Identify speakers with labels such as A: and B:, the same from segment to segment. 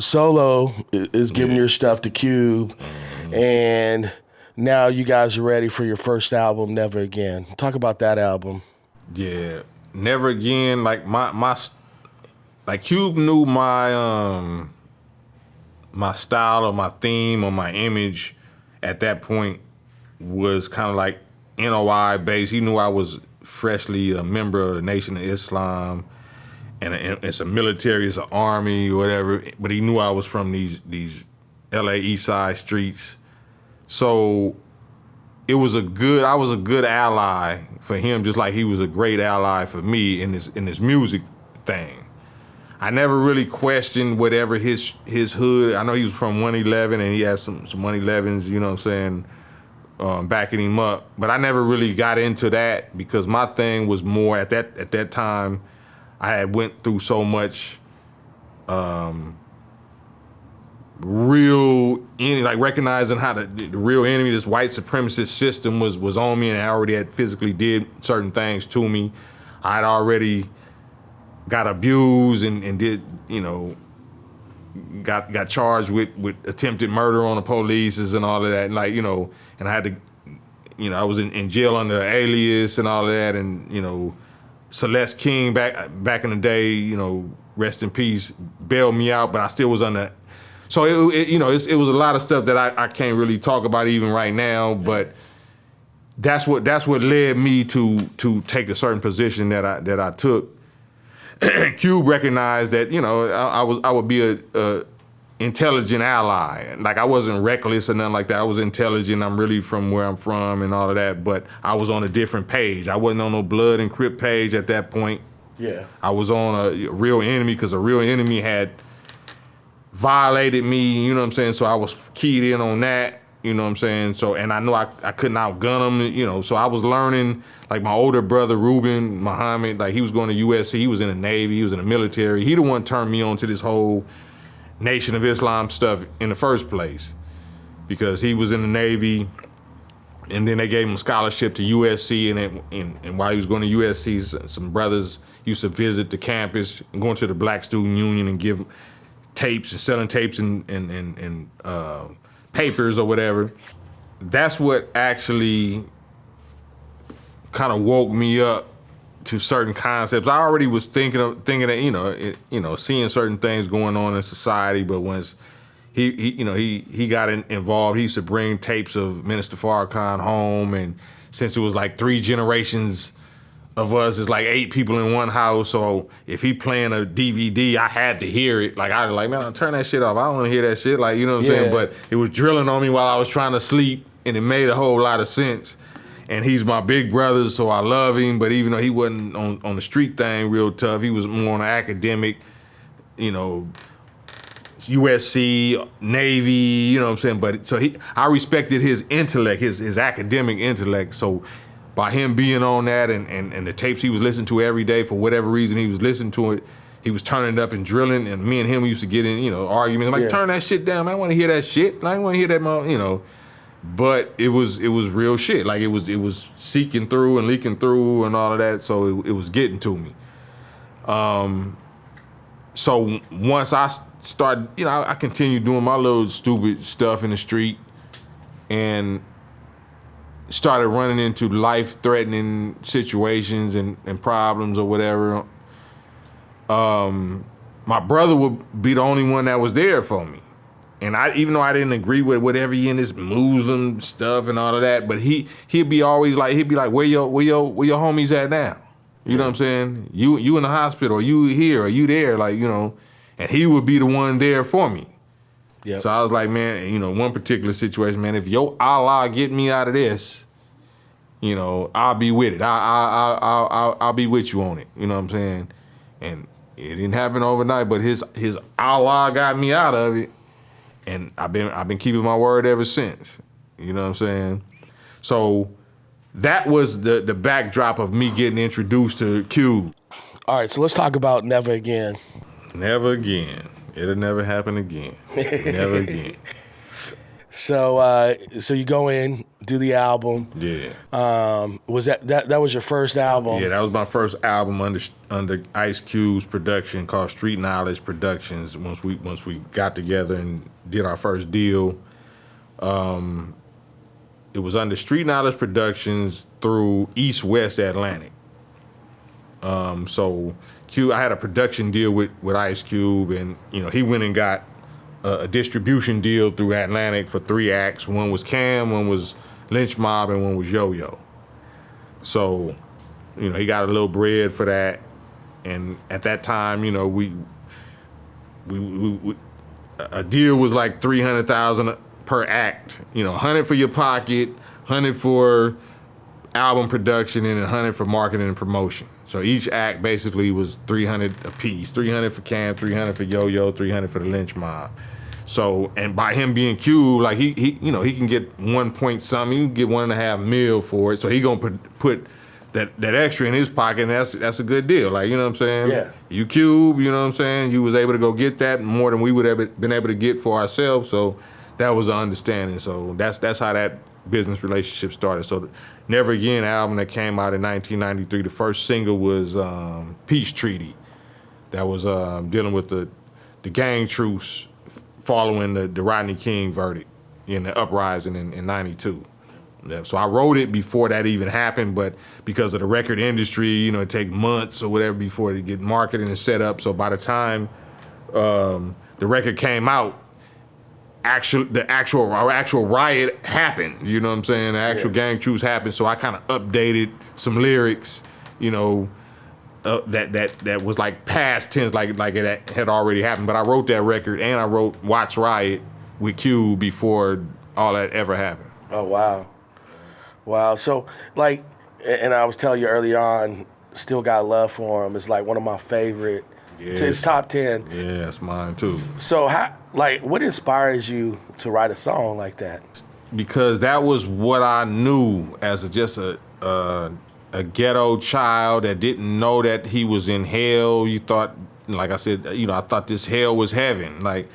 A: Solo is giving your stuff to Cube, and now you guys are ready for your first album, Never Again. Talk about that album.
B: Yeah, Never Again. Like like Cube knew my my style or my theme or my image at that point was kind of like NOI-based. He knew I was freshly a member of the Nation of Islam, and it's a military, it's an army, or whatever. But he knew I was from these LA East Side streets, so I was a good ally for him, just like he was a great ally for me in this music thing. I never really questioned whatever his hood. I know he was from 111 and he had some 111s, you know what I'm saying, backing him up. But I never really got into that because my thing was more at that time. I had went through so much recognizing how the real enemy, this white supremacist system was on me, and I already had physically did certain things to me. I'd already got abused and did, got charged with attempted murder on the police and all of that. And and I had to, I was in jail under an alias and all of that. And, Celeste King back in the day, rest in peace, bailed me out, but I still was under. So it was a lot of stuff that I can't really talk about even right now, but that's what led me to take a certain position that I took. Cube recognized that I would be a intelligent ally. Like I wasn't reckless or nothing like that. I was intelligent. I'm really from where I'm from and all of that. But I was on a different page. I wasn't on no Blood and Crip page at that point.
A: Yeah, I
B: was on a Real Enemy because a Real Enemy had violated me. You know what I'm saying? So I was keyed in on that. You know what I'm saying? So, and I know I couldn't outgun him, so I was learning, like my older brother, Ruben Muhammad, like he was going to USC, he was in the Navy, he was in the military. He the one turned me on to this whole Nation of Islam stuff in the first place because he was in the Navy and then they gave him a scholarship to USC and while he was going to USC, some brothers used to visit the campus and going to the Black Student Union and give tapes and selling tapes and papers or whatever. That's what actually kind of woke me up to certain concepts. I already was thinking that seeing certain things going on in society, but once he got involved, he used to bring tapes of Minister Farrakhan home, and since it was like 3 generations of us, it's like 8 people in one house. So if he playing a DVD, I had to hear it. Like I was like, man, I'll turn that shit off. I don't want to hear that shit. Like, you know what I'm saying? But it was drilling on me while I was trying to sleep, and it made a whole lot of sense. And he's my big brother, so I love him. But even though he wasn't on the street thing real tough, he was more on the academic, USC, Navy, you know what I'm saying? But so I respected his intellect, his academic intellect. So by him being on that and the tapes he was listening to every day, for whatever reason he was listening to it, he was turning it up and drilling, and me and him used to get in, arguments. Like, turn that shit down, man. I don't want to hear that shit. I don't want to hear that, But it was real shit. Like it was seeking through and leaking through and all of that, so it was getting to me. So once I started, I continued doing my little stupid stuff in the street and started running into life-threatening situations and problems or whatever. My brother would be the only one that was there for me. And even though I didn't agree with whatever he in this Muslim stuff and all of that, but he'd be like, where your homies at now? You know what I'm saying? You in the hospital, or you here, or you there, and he would be the one there for me. Yep. So I was like, man, one particular situation, man, if your Allah get me out of this, I'll be with it. I'll be with you on it. You know what I'm saying? And it didn't happen overnight, but his Allah got me out of it. And I've been keeping my word ever since. You know what I'm saying? So that was the backdrop of me getting introduced to Cube.
A: All right, so let's talk about Never Again.
B: Never again. It'll never happen again. Never again.
A: So you go in, do the album.
B: Yeah.
A: Was that was your first album?
B: Yeah, that was my first album under Ice Cube's production called Street Knowledge Productions. Once we got together and did our first deal, it was under Street Knowledge Productions through East West Atlantic. So I had a production deal with Ice Cube, and he went and got a distribution deal through Atlantic for 3 acts. One was KAM, one was Lynch Mob, and one was Yo-Yo. So, he got a little bread for that. And at that time, we a deal was like $300,000 per act. 100 for your pocket, 100 for album production, and 100 for marketing and promotion. So each act basically was 300 a piece. 300 for KAM, 300 for Yo-Yo, 300 for the Lynch Mob. So, and by him being Cube, like he can get 1 point something, he can get $1.5 million for it. So he gonna put that extra in his pocket, and that's a good deal. Like, you know what I'm saying?
A: Yeah.
B: You Cube, you know what I'm saying? You was able to go get that more than we would have been able to get for ourselves. So that was an understanding. So that's how that business relationship started. So Never Again album that came out in 1993, the first single was Peace Treaty. That was dealing with the gang truce following the Rodney King verdict in the uprising in 92. So I wrote it before that even happened, but because of the record industry, it take months or whatever before it get marketed and set up. So by the time the record came out, the actual riot happened. You know what I'm saying? The actual gang truce happened. So I kind of updated some lyrics, that was like past tense, like it had already happened. But I wrote that record and I wrote Watts Riot with Q before all that ever happened.
A: Oh, wow. Wow. So, like, and I was telling you early on, Still Got Love for Him is like one of my favorite. Yes. It's top 10.
B: Yeah, it's mine too.
A: So, what inspires you to write a song like that?
B: Because that was what I knew as just a ghetto child that didn't know that he was in hell. You thought, like I said, I thought this hell was heaven. Like,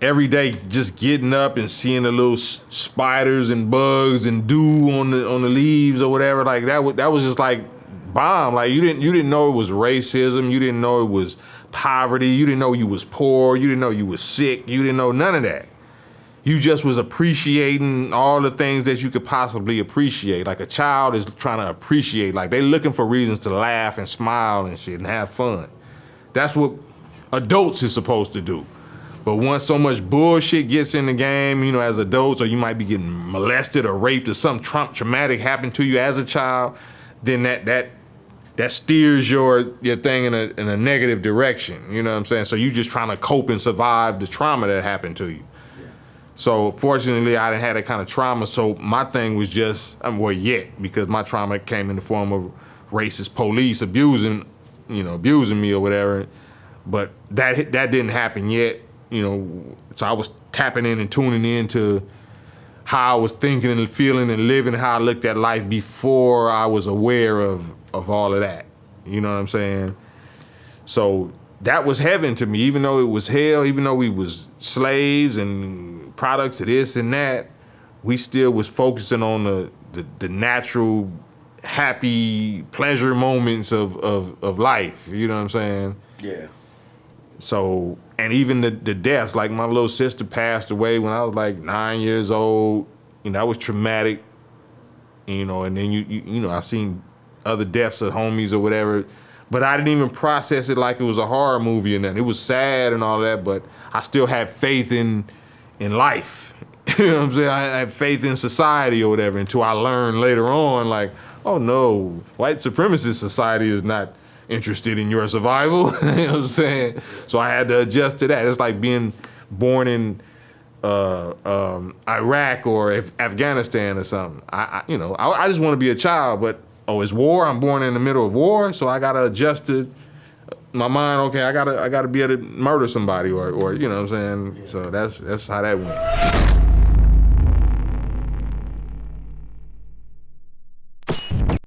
B: every day just getting up and seeing the little spiders and bugs and dew on the leaves or whatever, like that was just like bomb. Like you didn't know it was racism, you didn't know it was poverty, you didn't know you was poor, you didn't know you was sick, you didn't know none of that. You just was appreciating all the things that you could possibly appreciate. Like a child is trying to appreciate, like they looking for reasons to laugh and smile and shit and have fun. That's what adults is supposed to do. But once so much bullshit gets in the game, as adults, or you might be getting molested or raped or something traumatic happened to you as a child, then that steers your thing in a negative direction. You know what I'm saying? So you just trying to cope and survive the trauma that happened to you. Yeah. So fortunately, I didn't have that kind of trauma. So my thing was just, because my trauma came in the form of racist police abusing me or whatever. But that didn't happen yet. So I was tapping in and tuning into how I was thinking and feeling and living, how I looked at life before I was aware of all of that. You know what I'm saying? So that was heaven to me, even though it was hell, even though we was slaves and products of this and that, we still was focusing on the natural, happy, pleasure moments of life. You know what I'm saying?
A: Yeah. So,
B: and even the deaths, like my little sister passed away when I was like 9 years old. That was traumatic. And then you I seen other deaths of homies or whatever, but I didn't even process it like it was a horror movie and that. It was sad and all that, but I still had faith in life. You know what I'm saying? I had faith in society or whatever until I learned later on, like, oh no, white supremacist society is not interested in your survival. You know what I'm saying? So I had to adjust to that. It's like being born in Iraq or Afghanistan or something. I just want to be a child, but it's war. I'm born in the middle of war, so I gotta adjust to my mind. Okay, I gotta be able to murder somebody or you know what I'm saying. Yeah. So that's how that went.